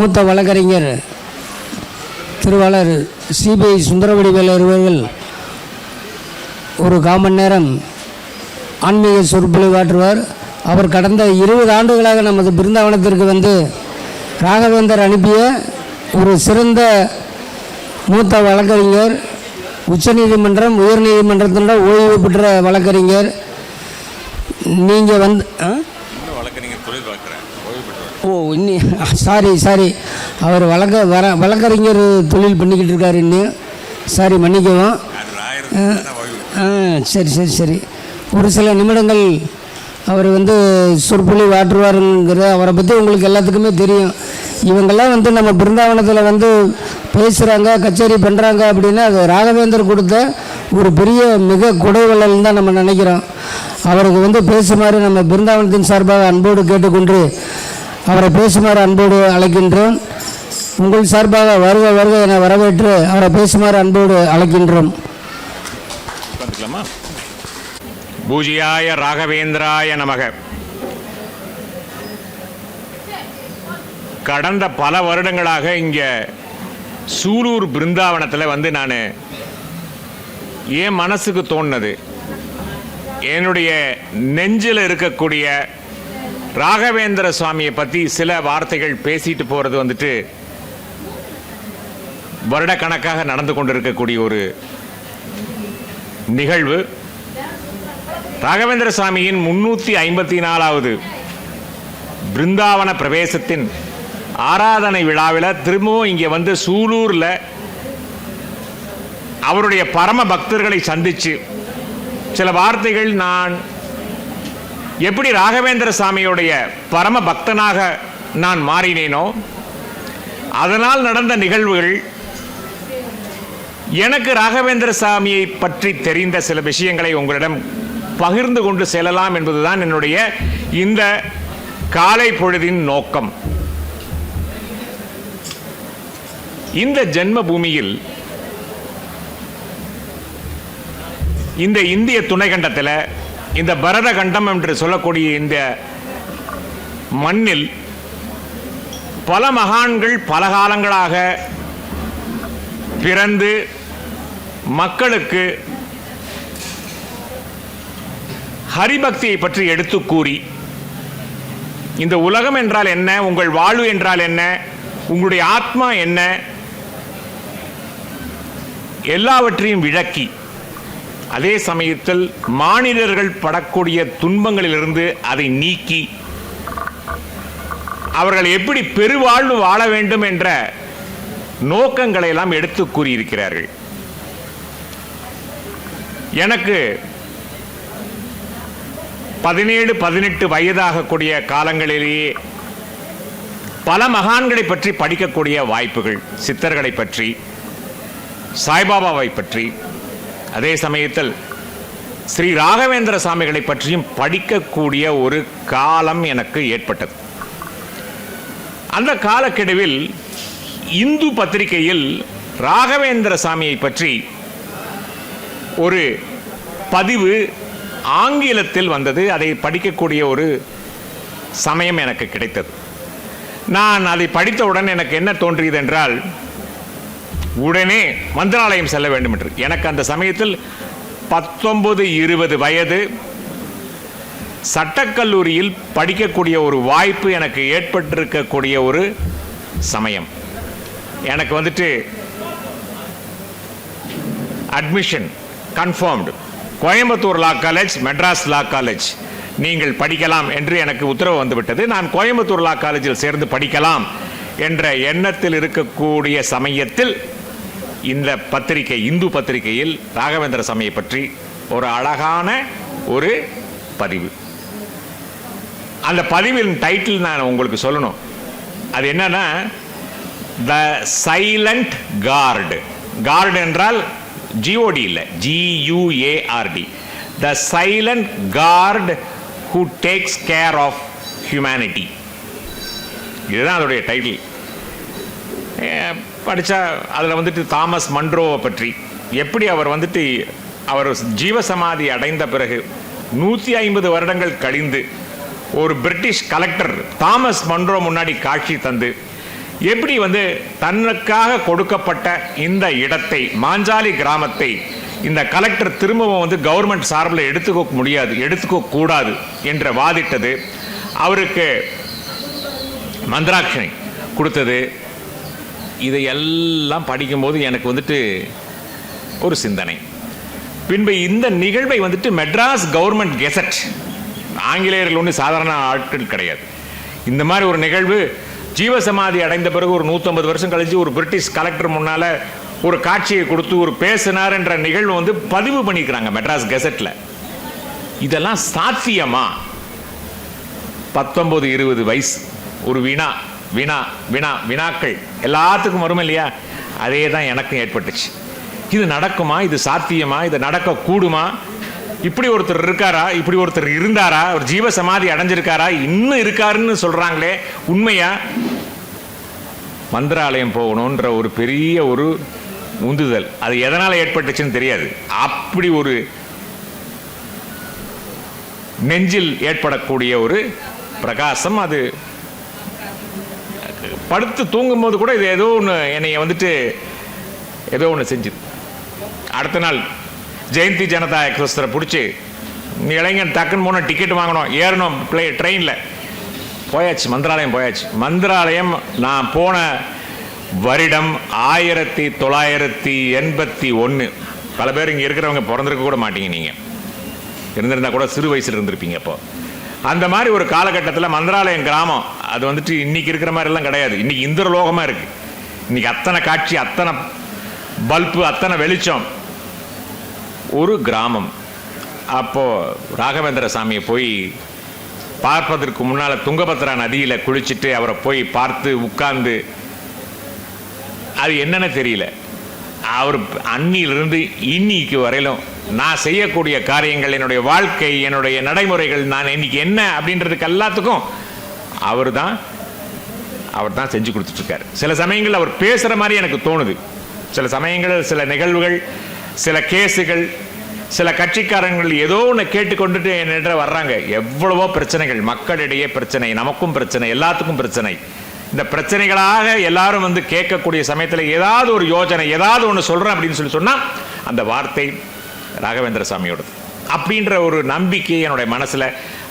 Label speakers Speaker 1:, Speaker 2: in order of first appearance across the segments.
Speaker 1: மூத்த வழக்கறிஞர் திருவாளர் சிபிஐ சுந்தரவடிவேலு அவர்கள் ஒரு காமன் நேரம் ஆன்மீக சொற்பொழிவாற்றுவார். அவர் கடந்த 20 ஆண்டுகளாக நமது பிருந்தாவனத்திற்கு வந்து ராகவேந்தர் அனுப்பிய ஒரு சிறந்த மூத்த வழக்கறிஞர், உச்சநீதிமன்றம் உயர்நீதிமன்றத்தினோட ஓய்வு பெற்ற வழக்கறிஞர். நீங்கள் வந்து சாரி அவர் வழக்கறிஞர் தொழில் பண்ணிக்கிட்டு இருக்காரு இன்னும். சாரி, மன்னிக்கவும். சரி ஒரு சில நிமிடங்கள் அவர் வந்து சொற்பொழிவு ஆற்றுவாருங்கிற அவரை பற்றி உங்களுக்கு எல்லாத்துக்குமே தெரியும். இவங்கெல்லாம் வந்து நம்ம பிருந்தாவனத்தில் வந்து பேசுகிறாங்க, கச்சேரி பண்ணுறாங்க அப்படின்னா அது ராகவேந்தர் கொடுத்த ஒரு பெரிய மிக குடைவள்ளல் தான் நம்ம நினைக்கிறோம். அவருக்கு வந்து பேசுமாறு நம்ம பிருந்தாவனத்தின் சார்பாக அன்போடு கேட்டுக்கொண்டு அவரை பேசுமாறு அன்போடு அழைக்கின்றோம். உங்கள் சார்பாக வருக வருக என வரவேற்று அவரை பேசுமாறு அன்போடு அழைக்கின்றோம்.
Speaker 2: பூஜ்யாய ராகவேந்திராய நமக. கடந்த பல வருடங்களாக இங்கே சூலூர் பிருந்தாவனத்தில் வந்து நான் என் மனசுக்கு தோணுனது, என்னுடைய நெஞ்சில் இருக்கக்கூடிய ராகவேந்திர சுவாமியை பற்றி சில வார்த்தைகள் பேசிட்டு போகிறது வந்துட்டு வருடக்கணக்காக நடந்து கொண்டிருக்கக்கூடிய ஒரு நிகழ்வு. ராகவேந்திர சுவாமியின் 354வது பிருந்தாவன பிரவேசத்தின் ஆராதனை விழாவில் திரும்பவும் இங்கே வந்து சூலூரில் அவருடைய பரம பக்தர்களை சந்தித்து சில வார்த்தைகள், நான் எப்படி ராகவேந்திர சுவாமியுடைய பரம பக்தனாக நான் மாறினேனோ அதனால் நடந்த நிகழ்வுகள், எனக்கு ராகவேந்திர சுவாமியை பற்றி தெரிந்த சில விஷயங்களை உங்களிடம் பகிர்ந்து கொண்டு செல்லலாம் என்பதுதான் என்னுடைய இந்த காலை பொழுதின் நோக்கம். இந்த ஜென்ம பூமியில், இந்த இந்திய துணைக்கண்டத்தில், இந்த பரத கண்டம் என்று சொல்லக்கூடிய இந்த மண்ணில் பல மகான்கள் பல காலங்களாக பிறந்து மக்களுக்கு ஹரிபக்தியை பற்றி எடுத்து கூறி, இந்த உலகம் என்றால் என்ன, உங்கள் வாழ்வு என்றால் என்ன, உங்களுடைய ஆத்மா என்ன, எல்லாவற்றையும் விளக்கி, அதே சமயத்தில் மானிடர்கள் படக்கூடிய துன்பங்களிலிருந்து அதை நீக்கி அவர்கள் எப்படி பெருவாழ்வு வாழ வேண்டும் என்ற நோக்கங்களை எல்லாம் எடுத்து கூறியிருக்கிறார்கள். எனக்கு 17-18 வயதாகக்கூடிய காலங்களிலேயே பல மகான்களை பற்றி படிக்கக்கூடிய வாய்ப்புகள், சித்தர்களை பற்றி, சாய்பாபாவை பற்றி, அதே சமயத்தில் ஸ்ரீ ராகவேந்திர சுவாமிகளை பற்றியும் படிக்கக்கூடிய ஒரு காலம் எனக்கு ஏற்பட்டது. அந்த காலக்கெடுவில் இந்து பத்திரிகையில் ராகவேந்திர சுவாமியை பற்றி ஒரு பதிவு ஆங்கிலத்தில் வந்தது. அதை படிக்கக்கூடிய ஒரு சமயம் எனக்கு கிடைத்தது. நான் அதை படித்தவுடன் எனக்கு என்ன தோன்றியது என்றால், உடனே மந்திராலயம் செல்ல வேண்டும் என்று. எனக்கு அந்த சமயத்தில் 19-20 வயது, சட்டக்கல்லூரியில் படிக்கக்கூடிய ஒரு வாய்ப்பு எனக்கு ஏற்பட்டிருக்கக்கூடிய ஒரு சமயம். எனக்கு வந்துட்டு அட்மிஷன் கன்ஃபார்ம்டு, கோயம்புத்தூர் லா காலேஜ், மெட்ராஸ் லா காலேஜ் நீங்கள் படிக்கலாம் என்று எனக்கு உத்தரவு வந்துவிட்டது. நான் கோயம்புத்தூர் லா காலேஜில் சேர்ந்து படிக்கலாம் என்ற எண்ணத்தில் இருக்கக்கூடிய சமயத்தில் இந்த பத்திரிகை, இந்து பத்திரிகையில் ராகவேந்திர சுவாமியை பற்றி ஒரு அழகான ஒரு பதிவு. அந்த பதிவின் டைட்டில் நான் உங்களுக்கு சொல்லணும். அது என்னன்னா, த சைலண்ட் கார்டு. கார்டு என்றால் ஜிஓடி இல்லை, GUARD. The silent guard who takes care of humanity. இதுதான் அதோடைய டைட்டில். படித்தா அதில் வந்துட்டு தாமஸ் மன்ரோவை பற்றி, எப்படி அவர் வந்துட்டு அவர் ஜீவசமாதி அடைந்த பிறகு 150 வருடங்கள் கழிந்து ஒரு பிரிட்டிஷ் கலெக்டர் தாமஸ் மன்ரோ முன்னாடி காட்சி தந்து எப்படி வந்து தனக்காக கொடுக்கப்பட்ட இந்த இடத்தை, மாஞ்சாலி கிராமத்தை, இந்த கலெக்டர் திரும்பவும் வந்து கவர்மெண்ட் சார்பில் எடுத்துக்க கூடாது என்று வாதிட்டது, அவருக்கு மந்திராட்சனை கொடுத்தது, இதையெல்லாம் படிக்கும்போது எனக்கு வந்துட்டு ஒரு சிந்தனை. பின்பு இந்த நிகழ்வை வந்துட்டு மெட்ராஸ் கவர்மெண்ட் கெசட், ஆங்கிலேயர்கள் ஒன்று சாதாரண ஆட்கள் கிடையாது. இந்த மாதிரி ஒரு நிகழ்வு ஜீவசமாதி அடைந்த பிறகு ஒரு 150 வருஷம் கழிச்சு ஒரு பிரிட்டிஷ் கலெக்டர் முன்னால ஒரு காட்சியை கொடுத்து ஒரு பேசினார் என்ற நிகழ்வு வந்து பதிவு பண்ணிக்கிறாங்க மெட்ராஸ் கெசட்ல. இதெல்லாம் சாத்தியமா? 19-20 வயசு ஒரு வினாக்கள் எல்லாத்துக்கும் வரும் இல்லையா? அதே தான் எனக்கும் ஏற்பட்டுச்சு. இது நடக்குமா? இது சாத்தியமா? இது நடக்க கூடுமா? இப்படி ஒருத்தர் இருக்காரா? இப்படி ஒருத்தர் இருந்தாரா? ஒரு ஜீவ சமாதி அடைஞ்சிருக்காரா? இன்னும் இருக்காருன்னு சொல்றாங்களே, உண்மையா? மந்திராலயம் போகணுன்ற ஒரு பெரிய ஒரு உந்துதல், அது எதனால ஏற்பட்டுச்சுன்னு தெரியாது. அப்படி ஒரு நெஞ்சில் ஏற்படக்கூடிய ஒரு பிரகாசம், அது படுத்து தூங்கும் போது கூட இது ஏதோ ஒன்று என்னைய வந்துட்டு ஏதோ ஒன்று செஞ்சுது. அடுத்த நாள் ஜெயந்தி ஜனதா எக்ஸ்பிரஸரை பிடிச்சி இளைஞன் டக்குன்னு போன டிக்கெட் வாங்கணும், ஏறணும் ட்ரெயினில் போயாச்சு, மந்திராலயம் போயாச்சு. மந்திராலயம் நான் போன வருடம் 1981. பல பேர் இங்கே இருக்கிறவங்க பிறந்திருக்க கூட மாட்டீங்க, நீங்கள் இருந்திருந்தா கூட சிறு வயசில் இருந்திருப்பீங்க. அப்போ அந்த மாதிரி ஒரு காலகட்டத்தில் மந்திராலயம் கிராமம் அது வந்துட்டு இன்னைக்கு இருக்கிற மாதிரிலாம் கிடையாது. இன்னைக்கு இந்திரலோகமாக இருக்குது. இன்னைக்கு அத்தனை காட்சி, அத்தனை பல்பு, அத்தனை வெளிச்சம். ஒரு கிராமம். அப்போது ராகவேந்திர சாமியை போய் பார்ப்பதற்கு முன்னால் துங்கபத்ரா நதியில் குளிச்சுட்டு அவரை போய் பார்த்து உட்கார்ந்து, அது என்னன்னு தெரியல, அவர் அன்னியிலிருந்து இன்னைக்கு வரையிலும் நான் செய்யக்கூடிய காரியங்கள், என்னுடைய வாழ்க்கை, என்னுடைய நடைமுறைகள், நான் இன்னைக்கு என்ன அப்படின்றதுக்கு எல்லாத்துக்கும் அவர் தான் செஞ்சு கொடுத்துட்ருக்காரு. சில சமயங்கள் அவர் பேசுகிற மாதிரி எனக்கு தோணுது. சில சமயங்கள், சில நிகழ்வுகள், சில கேஸுகள், சில கட்சிக்காரங்கள் ஏதோ ஒன்று கேட்டுக்கொண்டுட்டு என்னென்ற வர்றாங்க. எவ்வளவோ பிரச்சனைகள், மக்களிடையே பிரச்சனை, நமக்கும் பிரச்சனை, எல்லாத்துக்கும் பிரச்சனை. இந்த பிரச்சனைகளாக எல்லாரும் வந்து கேட்கக்கூடிய சமயத்தில் ஏதாவது ஒரு யோசனை, ஏதாவது ஒன்று சொல்கிறேன் அப்படின்னு சொன்னால் அந்த வார்த்தை ராகவேந்திர சாமியோடது அப்படின்ற ஒரு நம்பிக்கை என்னுடைய மனசில்.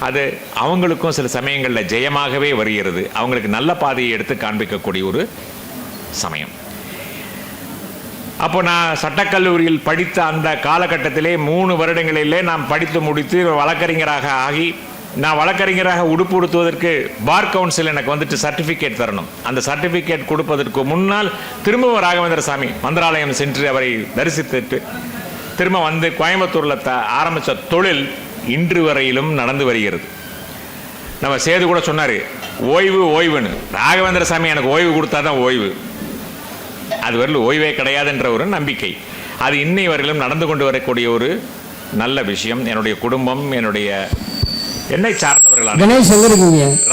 Speaker 2: அது அவங்களுக்கும் சில சமயங்களில் ஜெயமாகவே வருகிறது. அவங்களுக்கு நல்ல பாதையை எடுத்து காண்பிக்கக்கூடிய ஒரு சமயம். அப்போ நான் சட்டக்கல்லூரியில் படித்த அந்த காலகட்டத்திலே 3 வருடங்களிலே நான் படித்து முடித்து வழக்கறிஞராக ஆகி, நான் வழக்கறிஞராக உடுப்பு உடுத்துவதற்கு பார் கவுன்சில் எனக்கு வந்துட்டு சர்டிஃபிகேட் தரணும். அந்த சர்டிஃபிகேட் கொடுப்பதற்கு முன்னால் திரும்பவும் ராகவேந்திர சாமி மந்திராலயம் சென்று அவரை தரிசித்துட்டு திரும்ப வந்து கோயம்புத்தூரில் ஆரம்பித்த தொழில் இன்று வரையிலும் நடந்து வருகிறது. நம்ம சேது கூட சொன்னார், ஓய்வுன்னு. ராகவேந்திர சாமி எனக்கு ஓய்வு கொடுத்தா தான் ஓய்வு, அது வரையிலும் ஓய்வே கிடையாதுன்ற ஒரு நம்பிக்கை. அது இன்னை வரையிலும் நடந்து கொண்டு வரக்கூடிய ஒரு நல்ல விஷயம். என்னுடைய குடும்பம், என்னை சார்ந்தவர்களான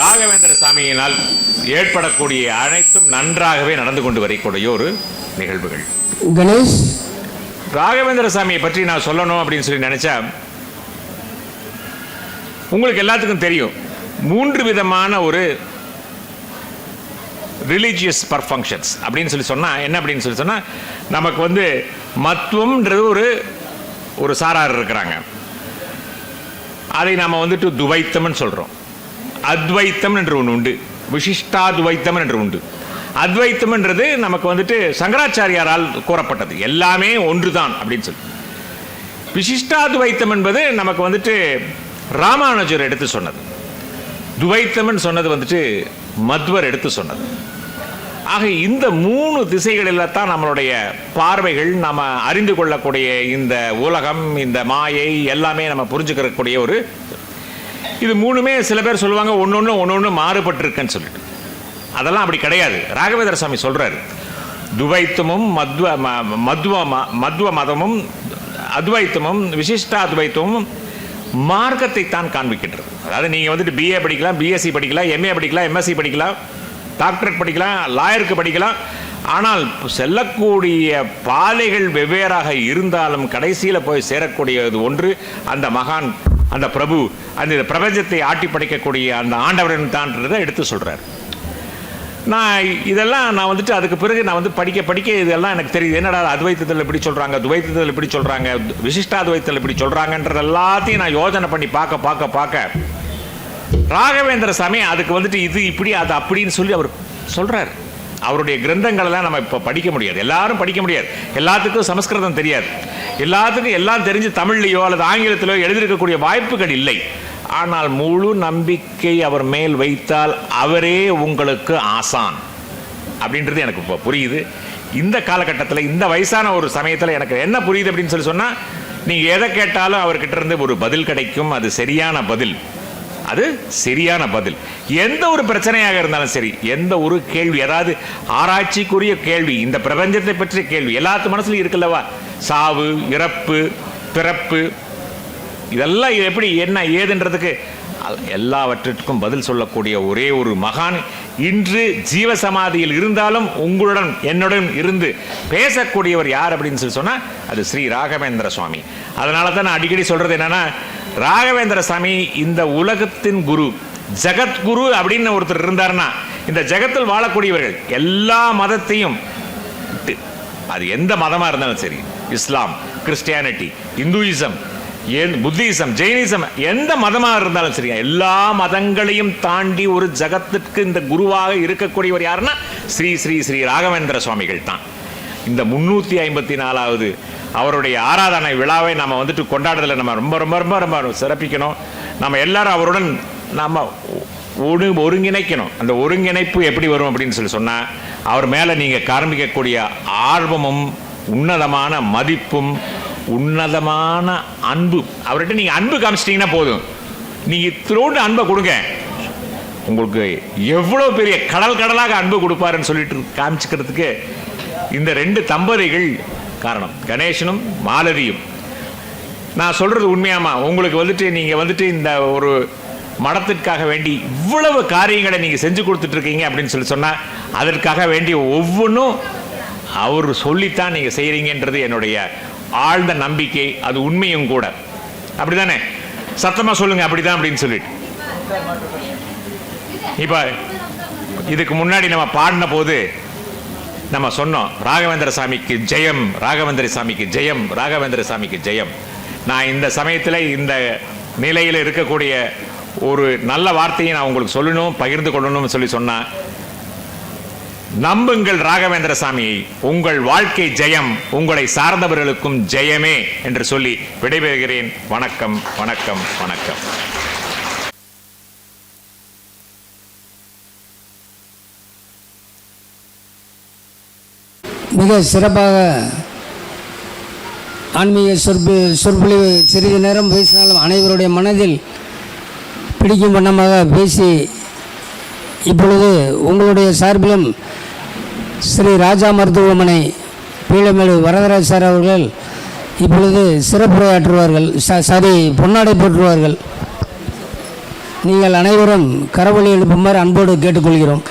Speaker 2: ராகவேந்திர சாமியினால் ஏற்படக்கூடிய அனைத்தும் நன்றாகவே நடந்து கொண்டு வரக்கூடிய ஒரு நிகழ்வுகள்.
Speaker 1: கணேஷ்,
Speaker 2: ராகவேந்திர சாமியை பற்றி நான் சொல்லணும் அப்படின்னு சொல்லி நினைச்சா, உங்களுக்கு எல்லாத்துக்கும் தெரியும் 3 விதமான ஒரு ரிலீஜியஸ் பர்ஃபங்க்ஷன்ஸ் அப்படின்னு சொல்லி சொன்னால் என்ன அப்படின்னு சொல்லி சொன்னால், நமக்கு வந்து மத்துவம்ன்றது ஒரு சாரார் இருக்கிறாங்க. அதை நாம் வந்துட்டு துவைத்தம்னு சொல்கிறோம். அத்வைத்தம் என்று ஒன்று உண்டு, விசிஷ்டாத்வைத்தம் என்று உண்டு. அத்வைத்தம்ன்றது நமக்கு வந்துட்டு சங்கராச்சாரியாரால் கூறப்பட்டது, எல்லாமே ஒன்று தான் அப்படின்னு சொல்லி. விசிஷ்டாத்வைத்தம் என்பது நமக்கு வந்துட்டு ராமானுஜர் எடுத்து சொன்னது. துவைத்தம்னு சொன்னது வந்துட்டு மத்வர் எடுத்து சொன்னது. ஆக இந்த 3 திசைகளில் தான் நம்மளுடைய பார்வைகள், நம்ம அறிந்து கொள்ளக்கூடிய இந்த உலகம், இந்த மாயை எல்லாமே நம்ம புரிஞ்சுக்கிறக்கூடிய ஒரு இது 3மே சில பேர் சொல்லுவாங்க ஒன்று மாறுபட்டிருக்குன்னு சொல்லிட்டு. அதெல்லாம் அப்படி கிடையாது. ராகவேந்திர சாமி சொல்றாரு, துவைத்தமும் மத்வ மதமும் அத்வைத்தமும் விசிஷ்டாத்வைத்தமும் மார்க்கத்தை தான் காண்பிக்கின்றது. அதாவது நீங்கள் வந்துட்டு பிஏ படிக்கலாம், பிஎஸ்சி படிக்கலாம், எம்ஏ படிக்கலாம், எம்எஸ்சி படிக்கலாம், டாக்டரேட் படிக்கலாம், லாயருக்கு படிக்கலாம். ஆனால் செல்லக்கூடிய பாதைகள் வெவ்வேறாக இருந்தாலும் கடைசியில் போய் சேரக்கூடியது ஒன்று. அந்த மகான், அந்த பிரபு, அந்த பிரபஞ்சத்தை ஆட்டி படைக்கக்கூடிய அந்த ஆண்டவரன் தான்றதை எடுத்து சொல்கிறார். நான் வந்துட்டு அதுக்கு பிறகு நான் வந்து படிக்க இதெல்லாம் எனக்கு தெரியுது. என்னடா அத்வைத்தத்தில் இப்படி சொல்கிறாங்க, துவைத்தத்தில் இப்படி சொல்கிறாங்க, விசிஷ்டாத்வைத்தத்தில் இப்படி சொல்கிறாங்கன்றது எல்லாத்தையும் நான் யோசனை பண்ணி பார்க்க ராகவேந்திர சாமி அதுக்கு வந்துட்டு இது இப்படி அது அப்படின்னு சொல்லி அவர் சொல்கிறார். அவருடைய கிரந்தங்களெல்லாம் நம்ம இப்போ படிக்க முடியாது, எல்லாரும் படிக்க முடியாது, எல்லாத்துக்கும் சமஸ்கிருதம் தெரியாது, எல்லாத்துக்கும் எல்லாம் தெரிஞ்சு தமிழ்லையோ அல்லது ஆங்கிலத்திலோ எழுதியிருக்கக்கூடிய வாய்ப்புகள் இல்லை. ஆனால் முழு நம்பிக்கை அவர் மேல் வைத்தால் அவரே உங்களுக்கு ஆசான் அப்படின்றது எனக்கு இப்போ புரியுது. இந்த காலகட்டத்தில் இந்த வயசான ஒரு சமயத்தில் எனக்கு என்ன புரியுது அப்படின்னு சொல்லி சொன்னால், நீங்கள் எதை கேட்டாலும் அவர்கிட்ட இருந்து ஒரு பதில் கிடைக்கும். அது சரியான பதில், அது சரியான பதில். எந்த ஒரு பிரச்சனையாக இருந்தாலும் சரி, எந்த ஒரு கேள்வி, அதாவது ஆராய்ச்சிக்குரிய கேள்வி, இந்த பிரபஞ்சத்தை பற்றிய கேள்வி எல்லாத்து மனசுலையும் இருக்குல்லவா, சாவு, இறப்பு, பிறப்பு, இதெல்லாம் எப்படி என்ன ஏதுன்றதுக்கு எல்லாவற்றிற்கும் பதில் சொல்லக்கூடிய ஒரே ஒரு மகான் இன்று ஜீவசமாதியில் இருந்தாலும் உங்களுடன் என்னுடன் இருந்து பேசக்கூடியவர் யார் அப்படின்னு சொல்லி சொன்னால் அது ஸ்ரீ ராகவேந்திர சுவாமி. அதனால தான் நான் அடிக்கடி சொல்றது என்னன்னா, ராகவேந்திர சாமி இந்த உலகத்தின் குரு, ஜகத்குரு அப்படின்னு ஒருத்தர் இருந்தார்னா, இந்த ஜகத்தில் வாழக்கூடியவர்கள் எல்லா மதத்தையும், அது எந்த மதமா இருந்தாலும் சரி, இஸ்லாம், கிறிஸ்டியானிட்டி, இந்துயிசம், புத்திசம், ஜெயினிசம், எந்த மதமாக இருந்தாலும் சரி, எல்லா மதங்களையும் தாண்டி ஒரு ஜகத்திற்கு இந்த குருவாக இருக்கக்கூடியவர் யாருன்னா ஸ்ரீ ஸ்ரீ ஸ்ரீ ராகவேந்திர சுவாமிகள் தான். இந்த 354வது அவருடைய ஆராதனை விழாவை நம்ம வந்துட்டு கொண்டாடுறதுல நம்ம ரொம்ப ரொம்ப ரொம்ப ரொம்ப சிறப்பிக்கணும். நம்ம எல்லாரும் அவருடன் நம்ம ஒருங்கிணைக்கணும். அந்த ஒருங்கிணைப்பு எப்படி வரும் அப்படின்னு சொல்லி சொன்னால், அவர் மேலே நீங்கள் காண்பிக்கக்கூடிய ஆர்வமும் உன்னதமான மதிப்பும் உன்னதமான அன்பு. அவர்கிட்ட நீங்கள் அன்பு காமிச்சிட்டிங்கன்னா போதும், நீங்கள் இத்தோடு அன்பை கொடுங்க, உங்களுக்கு எவ்வளோ பெரிய கடல் கடலாக அன்பு கொடுப்பாருன்னு சொல்லிட்டு காமிச்சுக்கிறதுக்கு இந்த 2 தம்பதிகள் காரணம், கணேசனும் மாலதியும். நான் சொல்கிறது உண்மையாமா, உங்களுக்கு வந்துட்டு நீங்கள் வந்துட்டு இந்த ஒரு மடத்திற்காக வேண்டி இவ்வளவு காரியங்களை நீங்கள் செஞ்சு கொடுத்துட்ருக்கீங்க அப்படின்னு சொல்லி சொன்னால், அதற்காக வேண்டி ஒவ்வொன்றும் அவர் சொல்லித்தான் நீங்கள் செய்கிறீங்கன்றது என்னுடைய ஆழ்ந்த நம்பிக்கை. அது உண்மையும் கூட. அப்படி தானே? சத்தமாக சொல்லுங்கள் அப்படிதான் அப்படின்னு சொல்லிட்டு. இப்போ இதுக்கு முன்னாடி நம்ம பாடின போது நம்ம சொன்னோம், ராகவேந்திர சாமிக்கு ஜெயம், ராகவேந்திர சாமிக்கு ஜெயம், ராகவேந்திர சாமிக்கு ஜெயம். நான் இந்த சமயத்தில் இந்த நிலையில் இருக்கக்கூடிய ஒரு நல்ல வார்த்தையை நான் உங்களுக்கு சொல்லணும், பகிர்ந்து கொள்ளணும்னு சொல்லி சொன்னா, நம்புங்கள் ராகவேந்திர சாமியை, உங்கள் வாழ்க்கை ஜெயம், உங்களை சார்ந்தவர்களுக்கும் ஜெயமே என்று சொல்லி விடைபெறுகிறேன். வணக்கம், வணக்கம், வணக்கம்.
Speaker 1: மிக சிறப்பாக ஆன்மீக சொற்பொழிவு சிறிது நேரம் பேசினாலும் அனைவருடைய மனதில் பிடிக்கும் வண்ணமாக பேசி, இப்பொழுது உங்களுடைய சார்பிலும் ஸ்ரீ ராஜா மருத்துவமனை பீளமேடு வரதராஜ் சார் அவர்கள் இப்பொழுது சிறப்புரையாற்றுவார்கள், பொன்னாடை போற்றுவார்கள். நீங்கள் அனைவரும் கரவொலி எழுப்புமாறு அன்போடு கேட்டுக்கொள்கிறோம்.